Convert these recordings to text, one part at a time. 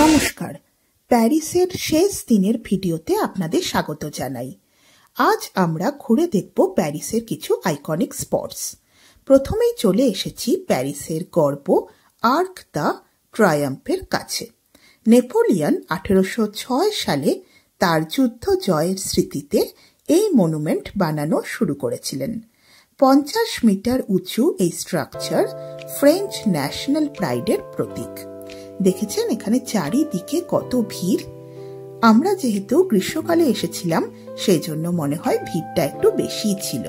নমস্কার, প্যারিসের শেষ দিনের ভিডিওতে আপনাদের স্বাগত জানাই। আজ আমরা ঘুরে দেখব প্যারিসের কিছু আইকনিক স্পটস। প্রথমেই চলে এসেছি প্যারিসের গর্ব আর্ক দ্য ট্রায়াম্ফের কাছে। নেপোলিয়ন 1806 সালে তার যুদ্ধ জয়ের স্মৃতিতে এই মনুমেন্ট বানানো শুরু করেছিলেন। 50 মিটার উঁচু এই স্ট্রাকচার ফ্রেঞ্চ ন্যাশনাল প্রাইডের প্রতীক। দেখেছেন এখানে চারিদিকে কত ভিড়। আমরা যেহেতু গ্রীষ্মকালে এসেছিলাম সেই জন্য মনে হয় ভিড়টা একটু বেশি ছিল।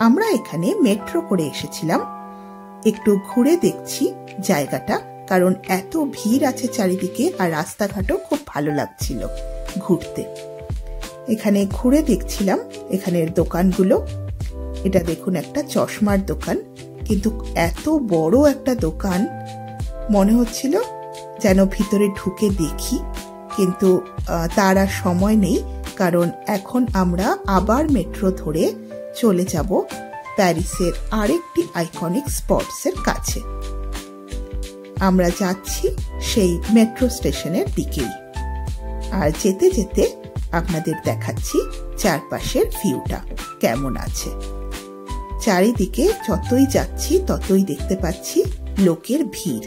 আমরা এখানে মেট্রো করে এসেছিলাম। একটু ঘুরে দেখছি জায়গাটা, কারণ এত ভিড় আছে চারিদিকে আর রাস্তাঘাটও খুব ভালো লাগছিল ঘুরতে। এখানে ঘুরে দেখছিলাম এখানের দোকানগুলো। এটা দেখুন একটা চশমার দোকান, কিন্তু এত বড় একটা দোকান মনে হচ্ছিল যেন ভিতরে ঢুকে দেখি, কিন্তু তার আর সময় নেই, কারণ এখন আমরা আবার মেট্রো ধরে চলে যাব প্যারিসের আরেকটি আইকনিক স্পটসের কাছে। আমরা যাচ্ছি সেই মেট্রো স্টেশনের দিকেই, আর যেতে যেতে আপনাদের দেখাচ্ছি চারপাশের ভিউটা কেমন আছে। চারিদিকে যতই যাচ্ছি ততই দেখতে পাচ্ছি লোকের ভিড়।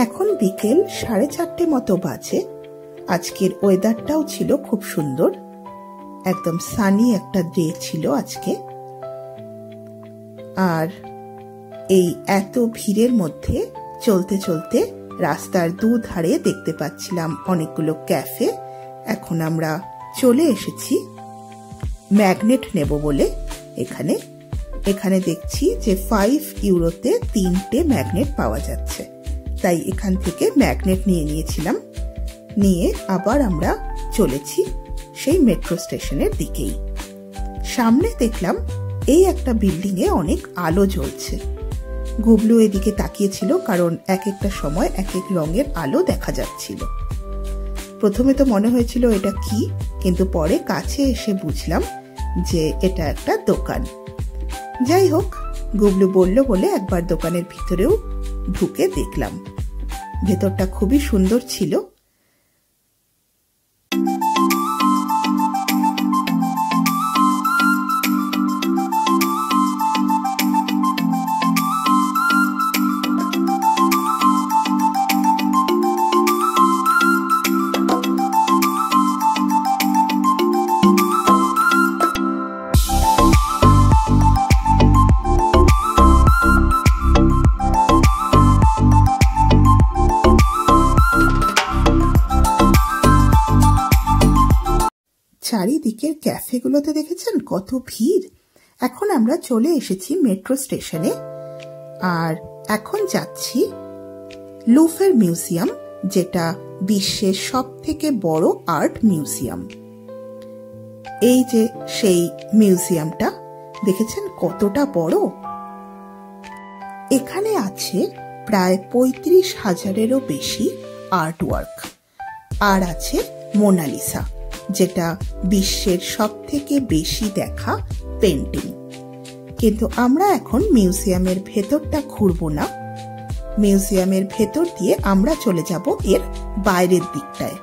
এখন বিকেল 4:30 মতো বাজে। আজকের ওয়েদারটাও ছিল খুব সুন্দর, একদম সানি একটা ডে ছিল আজকে। আর এই এত ভিড়ের মধ্যে চলতে চলতে রাস্তার দুধারে দেখতে পাচ্ছিলাম অনেকগুলো ক্যাফে। এখন আমরা চলে এসেছি ম্যাগনেট নেব বলে। এখানে দেখছি যে 5 ইউরোতে 3টে ম্যাগনেট পাওয়া যাচ্ছে, তাই এখান থেকে ম্যাগনেট নিয়ে নিয়েছিলাম। নিয়ে আবার আমরা চলেছি সেই মেট্রো স্টেশনের দিকেই। সামনে দেখলাম এই একটা বিল্ডিং এ অনেক আলো জ্বলছে। গুবলু এদিকে তাকিয়েছিল, কারণ এক একটা সময় এক এক রঙের আলো দেখা যাচ্ছিল। প্রথমে তো মনে হয়েছিল এটা কি, কিন্তু পরে কাছে এসে বুঝলাম যে এটা একটা দোকান। যাই হোক, গুবলু বলল বলে একবার দোকানের ভিতরেও ঢুকে দেখলাম। ভেতরটা খুবই সুন্দর ছিল। চারিদিকের ক্যাফেগুলোতে দেখেছেন কত ভিড়। এখন আমরা চলে এসেছি মেট্রো স্টেশনে, আর এখন যাচ্ছি লুভর মিউজিয়াম, যেটা বিশ্বের সবথেকে বড় আর্ট মিউজিয়াম। এই যে সেই মিউজিয়ামটা, দেখেছেন কতটা বড়। এখানে আছে প্রায় 35,000-এরও বেশি আর্টওয়ার্ক, আর আছে মোনালিসা, যেটা বিশ্বের সবথেকে বেশি দেখা পেন্টিং। কিন্তু আমরা এখন মিউজিয়ামের ভেতরটা ঘুরবো না। মিউজিয়ামের ভেতর দিয়ে আমরা চলে যাব এর বাইরের দিকটায়।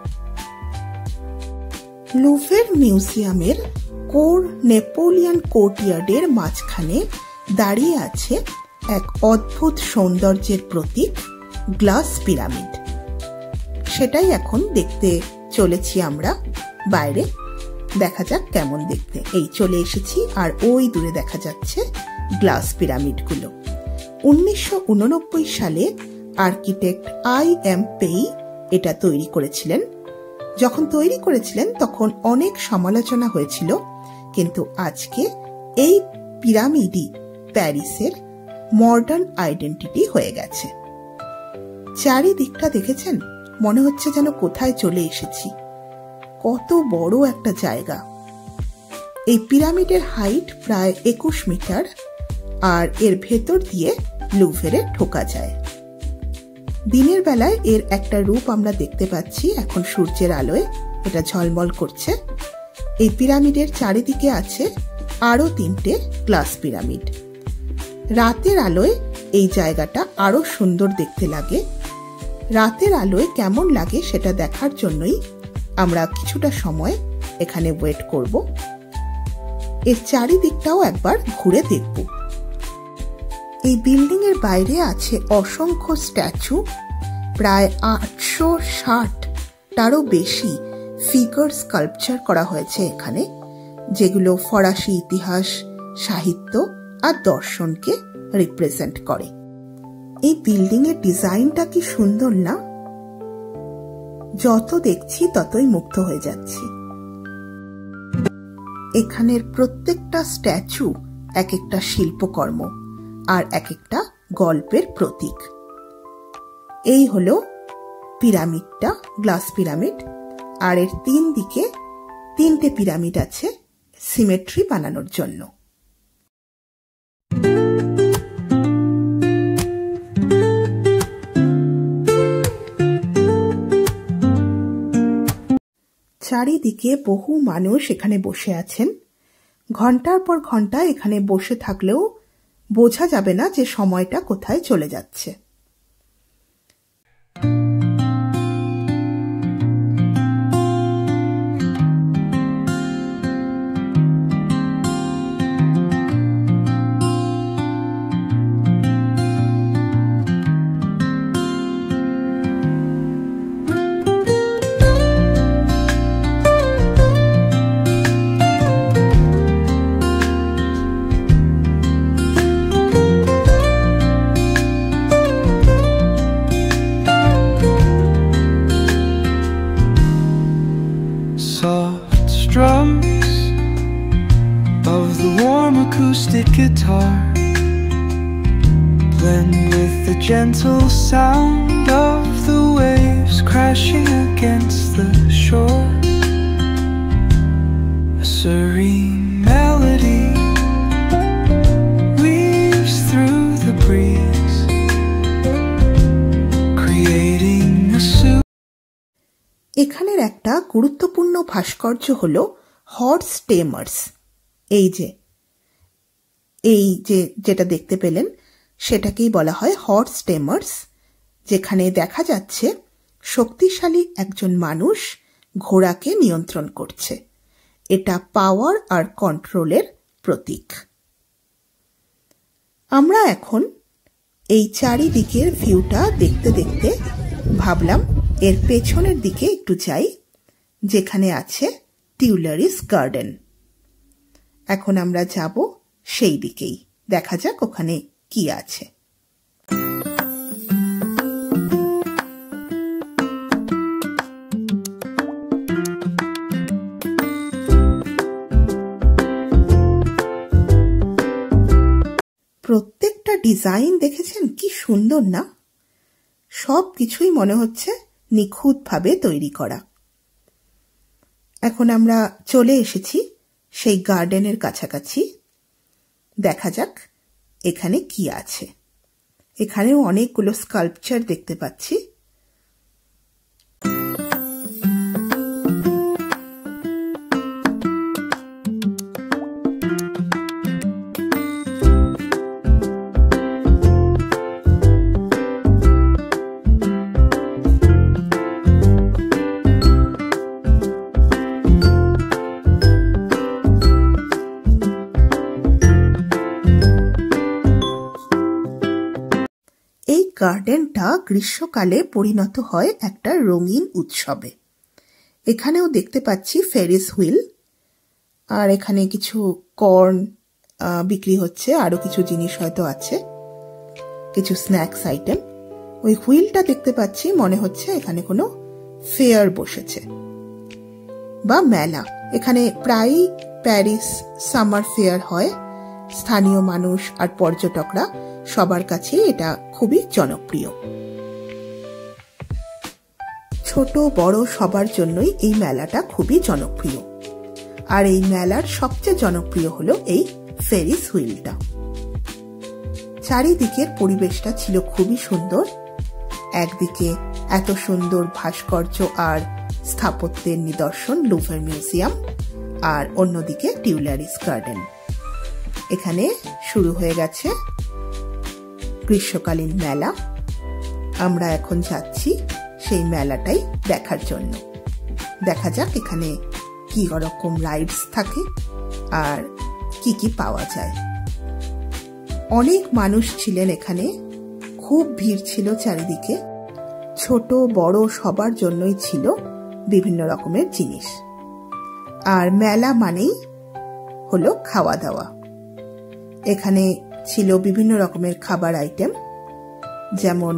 লুভর মিউজিয়ামের কোর নেপোলিয়ন কোর্টইয়ার্ডের মাঝখানে দাঁড়িয়ে আছে এক অদ্ভুত সৌন্দর্যের প্রতীক, গ্লাস পিরামিড। সেটাই এখন দেখতে চলেছি আমরা বাইরে। দেখা যাক কেমন দেখতে। এই চলে এসেছি, আর ওই দূরে দেখা যাচ্ছে গ্লাস পিরামিডগুলো। 1989 সালে আর্কিটেক্ট I.M. পেই এটা তৈরি করেছিলেন। যখন তৈরি করেছিলেন তখন অনেক সমালোচনা হয়েছিল, কিন্তু আজকে এই পিরামিডই প্যারিসের মডার্ন আইডেন্টিটি হয়ে গেছে। চারিদিকটা দেখেছেন, মনে হচ্ছে যেন কোথায় চলে এসেছি। কত বড় একটা জায়গা। এই পিরামিডের হাইট প্রায় 21 মিটার, আর এর ভেতর দিয়ে লুভরে ঢোকা যায়। দিনের বেলায় এর একটা রূপ আমরা দেখতে পাচ্ছি। এখন সূর্যের আলোয় এটা ঝলমল করছে। এই পিরামিডের চারিদিকে আছে আরো 3টে গ্লাস পিরামিড। রাতের আলোয় এই জায়গাটা আরো সুন্দর দেখতে লাগে। রাতের আলোয় কেমন লাগে সেটা দেখার জন্যই আমরা কিছুটা সময় এখানে ওয়েট করব। এর চারিদিকটাও একবার ঘুরে দেখব। এই বিল্ডিং এর বাইরে আছে অসংখ্য স্ট্যাচু, প্রায় 860টারও বেশি ফিগার স্কাল্পচার করা হয়েছে এখানে, যেগুলো ফরাসি ইতিহাস, সাহিত্য আর দর্শনকে রিপ্রেজেন্ট করে। এই বিল্ডিং এর ডিজাইনটা কি সুন্দর না? যত দেখছি ততই মুগ্ধ হয়ে যাচ্ছি। এখানের প্রত্যেকটা স্ট্যাচু এক একটা শিল্পকর্ম আর এক একটা গল্পের প্রতীক। এই হলো পিরামিডটা, গ্লাস পিরামিড, আর এর 3 দিকে 3টে পিরামিড আছে সিমেট্রি বানানোর জন্য। চারিদিকে বহু মানুষ এখানে বসে আছেন। ঘন্টার পর ঘন্টা এখানে বসে থাকলেও বোঝা যাবে না যে সময়টা কোথায় চলে যাচ্ছে। Soft strums of the warm acoustic guitar blend with the gentle sound of the waves crashing against the shore. A serene melody weaves through the breeze, creating a এখানের একটা গুরুত্বপূর্ণ ভাস্কর্য হল হর্স টেমার্স। এই যে যেটা দেখতে পেলেন সেটাকেই বলা হয় হর্স টেমার্স, যেখানে দেখা যাচ্ছে শক্তিশালী একজন মানুষ ঘোড়াকে নিয়ন্ত্রণ করছে। এটা পাওয়ার আর কন্ট্রোলের প্রতীক। আমরা এখন এই চারিদিকের ভিউটা দেখতে দেখতে ভাবলাম এর পেছনের দিকে একটু যাই, যেখানে আছে টিউলারিস গার্ডেন। এখন আমরা যাব সেই দিকেই, দেখা যাক ওখানে কি আছে। প্রত্যেকটা ডিজাইন দেখেছেন কি সুন্দর না? সব কিছুই মনে হচ্ছে নিখুঁতভাবে তৈরি করা। এখন আমরা চলে এসেছি সেই গার্ডেনের কাছাকাছি। দেখা যাক এখানে কি আছে। এখানেও অনেকগুলো স্কাল্পচার দেখতে পাচ্ছি। গার্ডেনটা গ্রীষ্মকালে পরিণত হয় একটা রঙিন উৎসবে। এখানেও দেখতে পাচ্ছি ফেরিস হুইল, আর এখানে কিছু কর্ন বিক্রি হচ্ছে, আরো কিছু জিনিস হয়তো আছে, কিছু স্ন্যাক্স আইটেম। ওই হুইলটা দেখতে পাচ্ছি, মনে হচ্ছে এখানে কোনো ফেয়ার বসেছে বা মেলা। এখানে প্রায়ই প্যারিস সামার ফেয়ার হয়। স্থানীয় মানুষ আর পর্যটকরা সবার কাছে এটা খুবই জনপ্রিয়। ছোট বড় সবার জন্যই এই মেলাটা খুবই জনপ্রিয়। আর এই মেলার সবচেয়ে জনপ্রিয় হলো এই ফেরিস হুইলটা। চারিদিকের পরিবেশটা ছিল খুবই সুন্দর। একদিকে এত সুন্দর ভাস্কর্য আর স্থাপত্যের নিদর্শন লুভর মিউজিয়াম, আর অন্যদিকে টিউলারিস গার্ডেন। এখানে শুরু হয়ে গেছে গ্রীষ্মকালীন মেলা। আমরা এখন যাচ্ছি সেই মেলাটাই দেখার জন্য। দেখা যাক এখানে কি রকম রাইডস থাকে আর কি কি পাওয়া যায়। অনেক মানুষ ছিলেন এখানে, খুব ভিড় ছিল চারিদিকে। ছোট বড় সবার জন্যই ছিল বিভিন্ন রকমের জিনিস। আর মেলা মানেই হলো খাওয়া দাওয়া। এখানে ছিল বিভিন্ন রকমের খাবার আইটেম, যেমন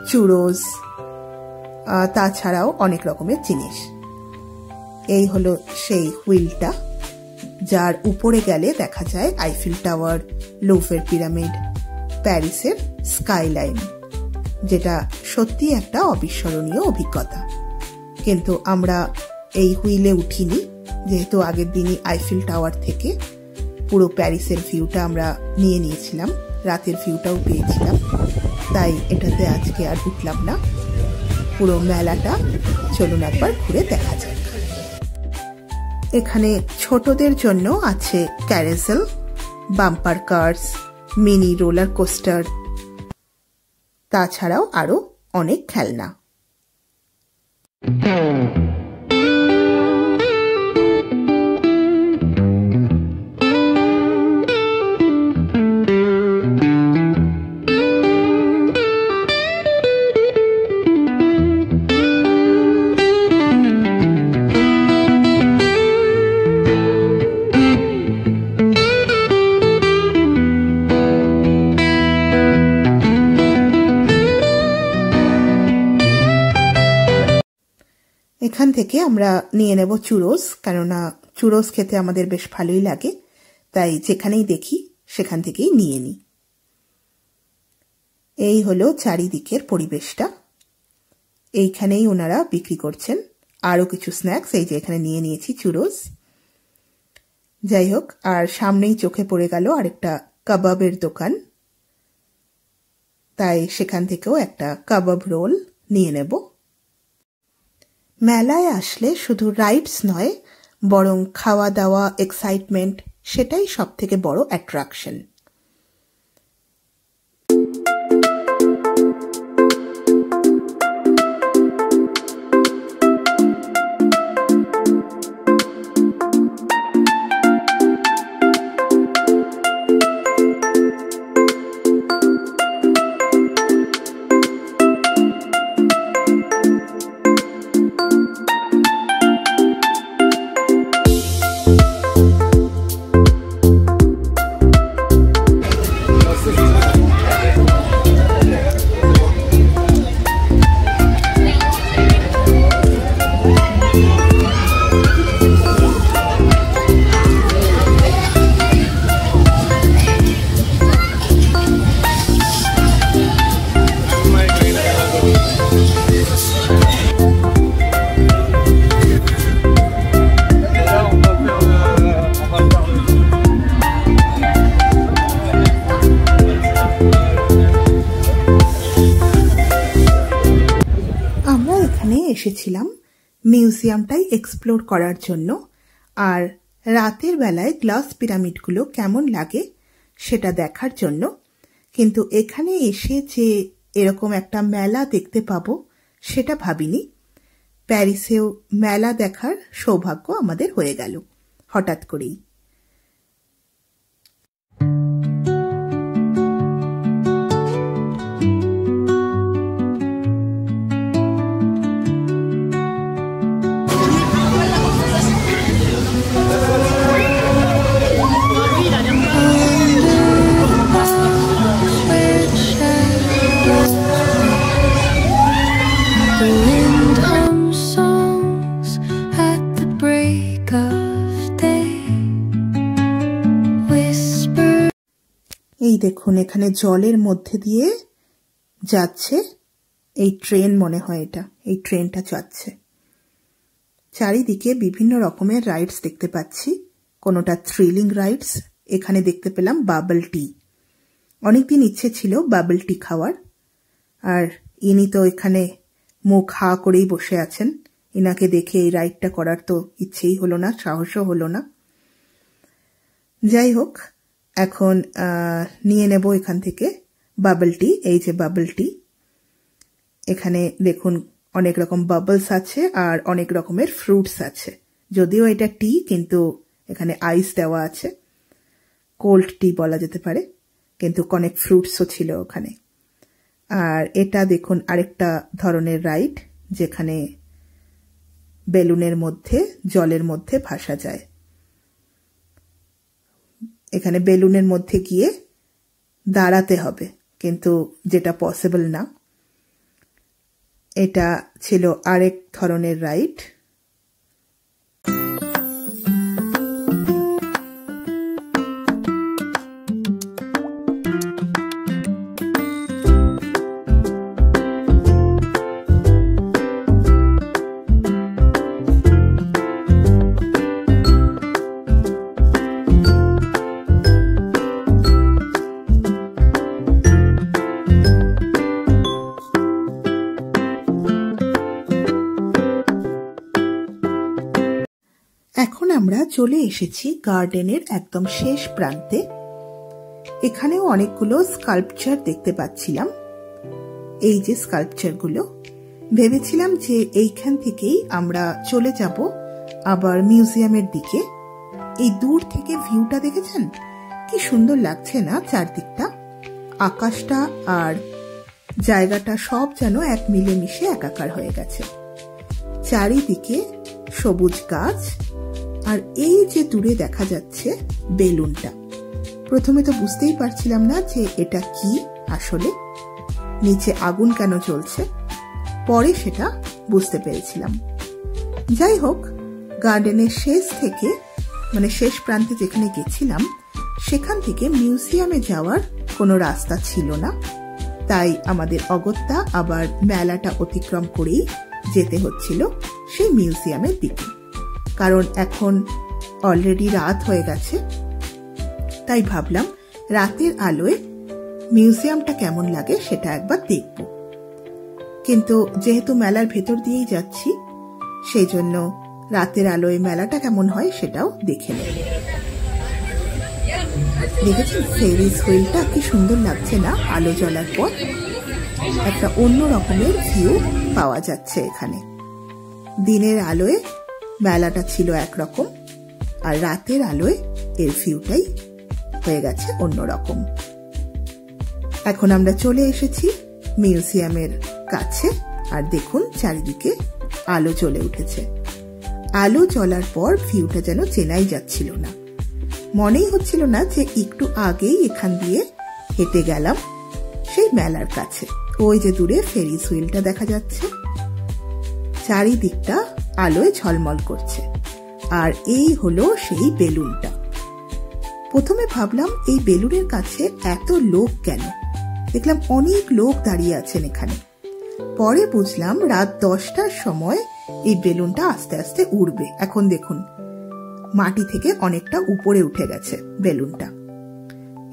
চুরোস, তাছাড়াও অনেক রকমের জিনিস। এই হলো সেই হুইলটা, যার উপরে গেলে দেখা যায় আইফেল টাওয়ার, লুভরের পিরামিড, প্যারিসের স্কাইলাইন, যেটা সত্যি একটা অবিস্মরণীয় অভিজ্ঞতা। কিন্তু আমরা এই হুইলে উঠিনি, যেহেতু আগের দিনই আইফেল টাওয়ার থেকে পুরো প্যারিসের ভিউটা আমরা নিয়ে নিয়েছিলাম, রাতের ভিউটাও পেয়েছিলাম, তাই এটাতে আজকে আর উঠলাম না। পুরো মেলাটা চলুন একবার ঘুরে দেখা যাক। এখানে ছোটদের জন্য আছে carousel, bumper cars, mini roller coaster, তাছাড়াও আরো অনেক খেলনা। এখান থেকে আমরা নিয়ে নেব চুরোস, কেননা চুরোস খেতে আমাদের বেশ ভালোই লাগে, তাই যেখানেই দেখি সেখান থেকেই নিয়ে নিই। এই হলো চারিদিকের পরিবেশটা। এইখানেই ওনারা বিক্রি করছেন আরো কিছু স্ন্যাক্স। এই যে এখানে নিয়ে নিয়েছি চুরোস। যাই হোক, আর সামনেই চোখে পড়ে গেল আরেকটা কাবাবের দোকান, তাই সেখান থেকেও একটা কাবাব রোল নিয়ে নেব। মেলায় আসলে শুধু রাইডস নয়, বরং খাওয়া দাওয়া, এক্সাইটমেন্ট, সেটাই সব থেকে বড় অ্যাট্রাকশন। এসেছিলাম মিউজিয়ামটাই এক্সপ্লোর করার জন্য, আর রাতের বেলায় গ্লাস পিরামিডগুলো কেমন লাগে সেটা দেখার জন্য। কিন্তু এখানে এসে যে এরকম একটা মেলা দেখতে পাবো সেটা ভাবিনি। প্যারিসেও মেলা দেখার সৌভাগ্য আমাদের হয়ে গেল হঠাৎ করেই। এই দেখুন, এখানে জলের মধ্যে দিয়ে যাচ্ছে এই ট্রেন, মনে হয় এটা, এই ট্রেনটা যাচ্ছে। চারিদিকে বিভিন্ন রকমের রাইডস দেখতে পাচ্ছি, কোনোটা থ্রিলিং রাইডস। এখানে দেখতে পেলাম বাবল টি। অনেকদিন ইচ্ছে ছিল বাবল টি খাওয়ার, আর ইনি তো এখানে মুখ হা করেই বসে আছেন। ইনাকে দেখে এই রাইডটা করার তো ইচ্ছেই হলো না, সাহসও হলো না। যাই হোক, এখন নিয়ে নেব এখান থেকে বাবল টি। এই যে বাবল টি, এখানে দেখুন অনেক রকম বাবলস আছে আর অনেক রকমের ফ্রুটস আছে। যদিও এটা টি, কিন্তু এখানে আইস দেওয়া আছে, কোল্ড টি বলা যেতে পারে, কিন্তু অনেক ফ্রুটসও ছিল ওখানে। আর এটা দেখুন আরেকটা ধরনের রাইড, যেখানে বেলুনের মধ্যে জলের মধ্যে ভাসা যায়। এখানে বেলুনের মধ্যে গিয়ে দাঁড়াতে হবে, কিন্তু যেটা পসিবল না। এটা ছিল আরেক ধরনের রাইড। এখন আমরা চলে এসেছি গার্ডেনের একদম শেষ প্রান্তে। এখানেও অনেকগুলো স্কাল্পচার দেখতে পাচ্ছিলাম। এই যে স্কাল্পচারগুলো, ভেবেছিলাম যে এইখান থেকেই আমরা চলে যাব আবার মিউজিয়ামের দিকে। এই দূর থেকে ভিউটা দেখেছেন কি সুন্দর লাগছে না? চারদিকটা, আকাশটা আর জায়গাটা সব যেন এক মিলেমিশে একাকার হয়ে গেছে। চারিদিকে সবুজ গাছ, আর এই যে দূরে দেখা যাচ্ছে বেলুনটা। প্রথমে তো বুঝতেই পারছিলাম না যে এটা কি আসলে, নিচে আগুন কেন জ্বলছে, পরে সেটা বুঝতে পেরেছিলাম। যাই হোক, গার্ডেনের শেষ থেকে মানে শেষ প্রান্তে যেখানে গেছিলাম সেখান থেকে মিউজিয়ামে যাওয়ার কোনো রাস্তা ছিল না, তাই আমাদের অগত্যা আবার মেলাটা অতিক্রম করেই যেতে হচ্ছিল সেই মিউজিয়ামের দিকে। কারণ এখন অলরেডি রাত হয়ে গেছে, তাই ভাবলাম রাতের আলোয় মিউজিয়ামটা কেমন লাগে সেটা একবার দেখব। কিন্তু যেহেতু মেলার ভেতর দিয়েই যাচ্ছি, সেই জন্য রাতের আলোয় মেলাটা কেমন হয় সেটাও দেখে নেব। দেখেছেন ফেরিস হুইলটা কি সুন্দর লাগছে না আলো জ্বলার পর? একটা অন্য রকমের ভিউ পাওয়া যাচ্ছে এখানে। দিনের আলোয় মেলাটা ছিল একরকম, আর রাতের আলোয় এর ভিউটাই হয়ে গেছে অন্যরকম। এখন আমরা চলে এসেছি মিউজিয়ামের কাছে, আর দেখুন চারিদিকে আলো জ্বলে উঠেছে। আলো জ্বলার পর ভিউটা যেন চেনাই যাচ্ছিল না, মনেই হচ্ছিল না যে একটু আগেই এখান দিয়ে হেঁটে গেলাম সেই মেলার কাছে। ওই যে দূরে ফেরিস হুইলটা দেখা যাচ্ছে, চারিদিকটা আলোয় ঝলমল করছে। আর এই হলো সেই বেলুনটা। প্রথমে ভাবলাম এই বেলুনের কাছে এত লোক কেন, দেখলাম অনেক লোক দাঁড়িয়ে আছেন এখানে। পরে বুঝলাম রাত 10টার সময় এই বেলুনটা আস্তে আস্তে উড়বে। এখন দেখুন মাটি থেকে অনেকটা উপরে উঠে গেছে বেলুনটা,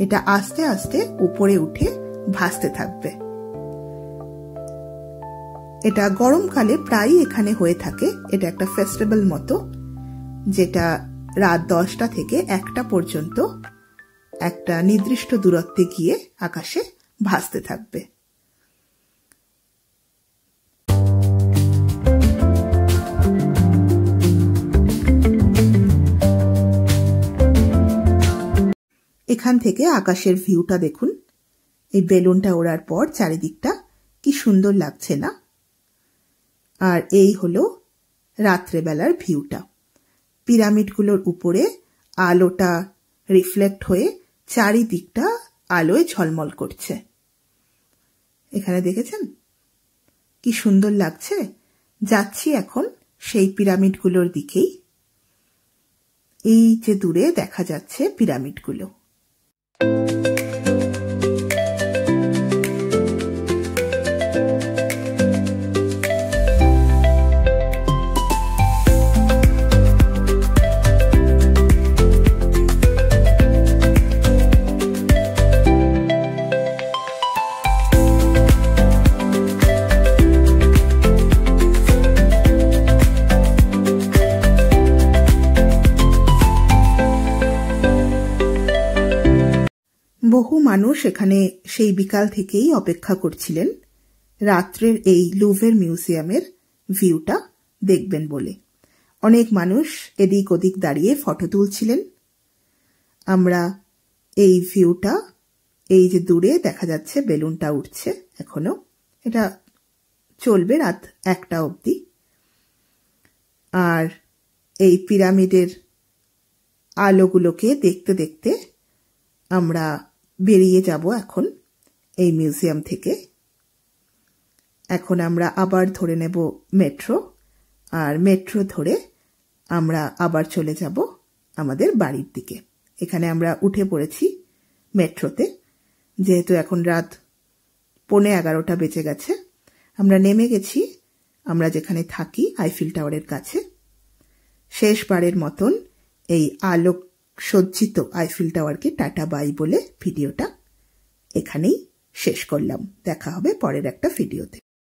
এটা আস্তে আস্তে উপরে উঠে ভাসতে থাকবে। এটা গরমকালে প্রায়ই এখানে হয়ে থাকে। এটা একটা ফেস্টিভ্যাল মতো, যেটা রাত 10টা থেকে 1টা পর্যন্ত একটা নির্দিষ্ট দূরত্বে গিয়ে আকাশে ভাসতে থাকবে। এখান থেকে আকাশের ভিউটা দেখুন। এই বেলুনটা ওড়ার পর চারিদিকটা কি সুন্দর লাগছে না? আর এই হলো রাত্রেবেলার ভিউটা। পিরামিডগুলোর উপরে আলোটা রিফ্লেক্ট হয়ে চারিদিকটা আলোয় ঝলমল করছে। এখানে দেখেছেন কি সুন্দর লাগছে? যাচ্ছি এখন সেই পিরামিডগুলোর দিকেই। এই যে দূরে দেখা যাচ্ছে পিরামিডগুলো। বহু মানুষ এখানে সেই বিকাল থেকেই অপেক্ষা করছিলেন রাত্রের এই লুভের মিউজিয়ামের ভিউটা দেখবেন বলে। অনেক মানুষ এদিক ওদিক দাঁড়িয়ে ফটো তুলছিলেন। আমরা এই ভিউটা, এই যে দূরে দেখা যাচ্ছে বেলুনটা উঠছে এখনো, এটা চলবে রাত 1টা অবধি। আর এই পিরামিডের আলোগুলোকে দেখতে দেখতে আমরা বেরিয়ে যাব এখন এই মিউজিয়াম থেকে। এখন আমরা আবার ধরে নেব মেট্রো, আর মেট্রো ধরে আমরা আবার চলে যাব আমাদের বাড়ির দিকে। এখানে আমরা উঠে পড়েছি মেট্রোতে, যেহেতু এখন রাত 11:15 বেজে গেছে। আমরা নেমে গেছি আমরা যেখানে থাকি, আইফেল টাওয়ারের কাছে। শেষবারের মতন এই আলোক সজ্জিত আইফেল টাওয়ারকে টাটা বাই বলে ভিডিওটা এখানেই শেষ করলাম। দেখা হবে পরের একটা ভিডিওতে।